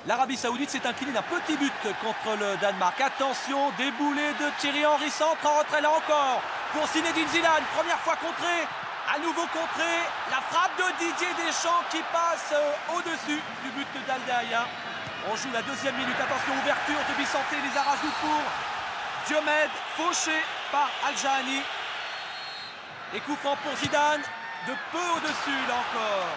L'Arabie Saoudite s'est inclinée d'un petit but contre le Danemark. Attention, déboulé de Thierry Henry, centre en retrait là encore pour Zinedine Zidane. Première fois contré, à nouveau contré. La frappe de Didier Deschamps qui passe au-dessus du but d'Al-Dahia. On joue la deuxième minute. Attention, ouverture de Bissanté, les Arazou pour Diomède, fauché par Al-Jahani. Et coup franc pour Zidane, de peu au-dessus là encore.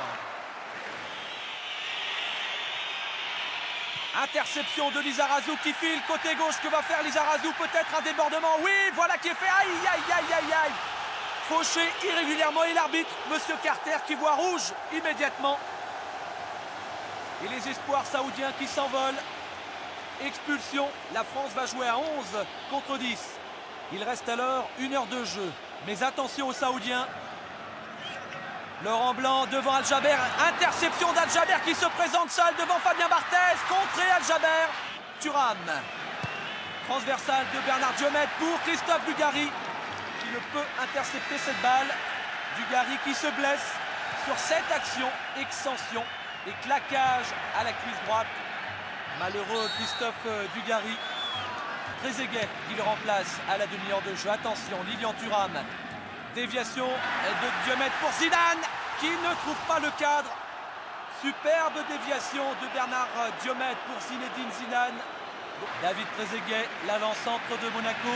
Interception de Lizarazu qui file côté gauche. Que va faire Lizarazu? Peut-être un débordement. Oui, voilà qui est fait. Aïe, aïe, aïe, aïe, aïe. Fauché irrégulièrement et l'arbitre, Monsieur Carter, qui voit rouge immédiatement. Et les espoirs saoudiens qui s'envolent. Expulsion. La France va jouer à 11 contre 10. Il reste alors 1 heure de jeu. Mais attention aux Saoudiens. Laurent Blanc devant Al-Jaber. Interception d'Al-Jaber qui se présente seul devant Fabien Barthez. Contré Al-Jaber. Thuram. Transversale de Bernard Diomède pour Christophe Dugarry, qui ne peut intercepter cette balle. Dugarry qui se blesse sur cette action. Extension et claquage à la cuisse droite. Malheureux Christophe Dugarry. Trezeguet qui le remplace à la demi-heure de jeu. Attention, Lilian Thuram. Déviation de Diomède pour Zidane qui ne trouve pas le cadre. Superbe déviation de Bernard Diomède pour Zinedine Zidane. David Trezeguet, l'avant-centre de Monaco.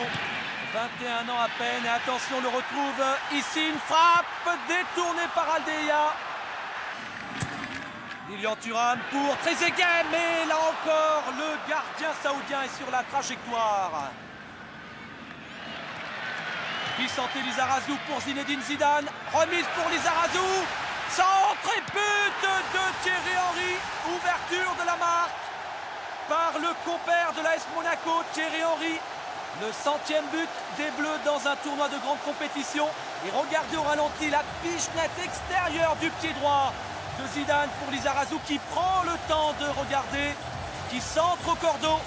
21 ans à peine. Et attention, on le retrouve ici. Une frappe détournée par Al-Dahia. Lilian Thuram pour Trezeguet. Mais là encore, le gardien saoudien est sur la trajectoire. Bissanté Lizarazu pour Zinedine Zidane. Remise pour Lizarazu. Centre et but de Thierry Henry. Ouverture de la marque par le compère de l'AS Monaco, Thierry Henry. Le 100e but des Bleus dans un tournoi de grande compétition. Et regardez au ralenti la pichenette extérieure du pied droit de Zidane pour Lizarazu qui prend le temps de regarder, qui centre au cordeau.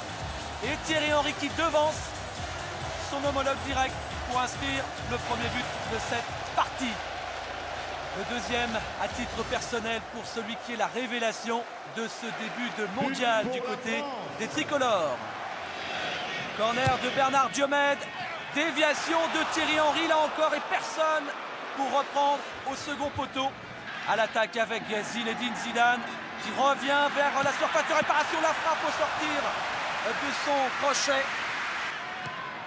Et Thierry Henry qui devance son homologue direct pour inscrire le premier but de cette partie. Le deuxième à titre personnel pour celui qui est la révélation de ce début de mondial du côté des tricolores. Corner de Bernard Diomède. Déviation de Thierry Henry là encore et personne pour reprendre au second poteau. À l'attaque avec Zinedine Zidane qui revient vers la surface de réparation. La frappe au sortir de son crochet.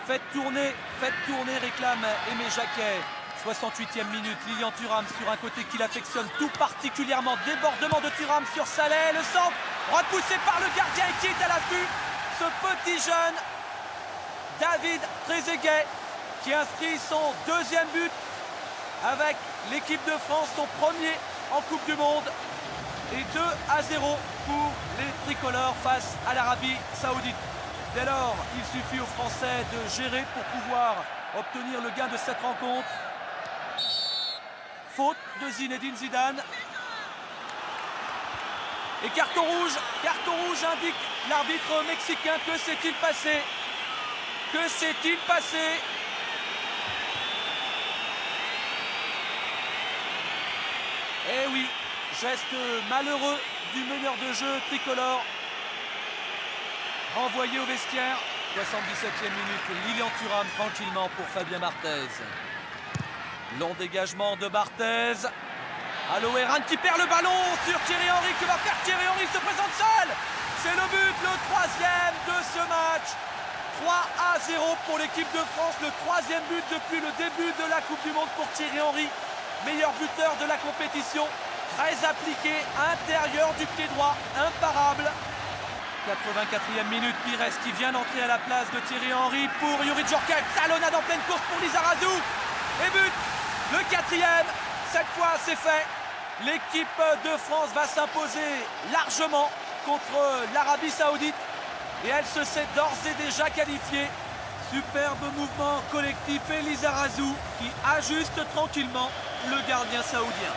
Faites tourner, réclame Aimé Jacquet. 68e minute, Lilian Thuram sur un côté qu'il affectionne tout particulièrement. Débordement de Thuram sur Saleh, le centre repoussé par le gardien et qui est à l'affût. Ce petit jeune, David Trezeguet, qui inscrit son deuxième but avec l'équipe de France, son premier en Coupe du Monde. Et 2-0 pour les tricolores face à l'Arabie Saoudite. Dès lors, il suffit aux Français de gérer pour pouvoir obtenir le gain de cette rencontre. Faute de Zinedine Zidane. Et carton rouge indique l'arbitre mexicain. Que s'est-il passé? Que s'est-il passé? Eh oui, geste malheureux du meneur de jeu tricolore. Renvoyé au vestiaire. 77e minute, Lilian Thuram tranquillement pour Fabien Barthez. Long dégagement de Barthez. Aloe Ran qui perd le ballon sur Thierry Henry. Que va faire Thierry Henry? Se présente seul. C'est le but, le troisième de ce match. 3-0 pour l'équipe de France. Le troisième but depuis le début de la Coupe du Monde pour Thierry Henry. Meilleur buteur de la compétition. Très appliqué, intérieur du pied droit, imparable. 84e minute, Pires qui vient d'entrer à la place de Thierry Henry pour Youri Djorkaeff. Talonnade en pleine course pour Lizarazu. Et but, le 4e. Cette fois, c'est fait. L'équipe de France va s'imposer largement contre l'Arabie Saoudite. Et elle se sait d'ores et déjà qualifiée. Superbe mouvement collectif et Lizarazu qui ajuste tranquillement le gardien saoudien.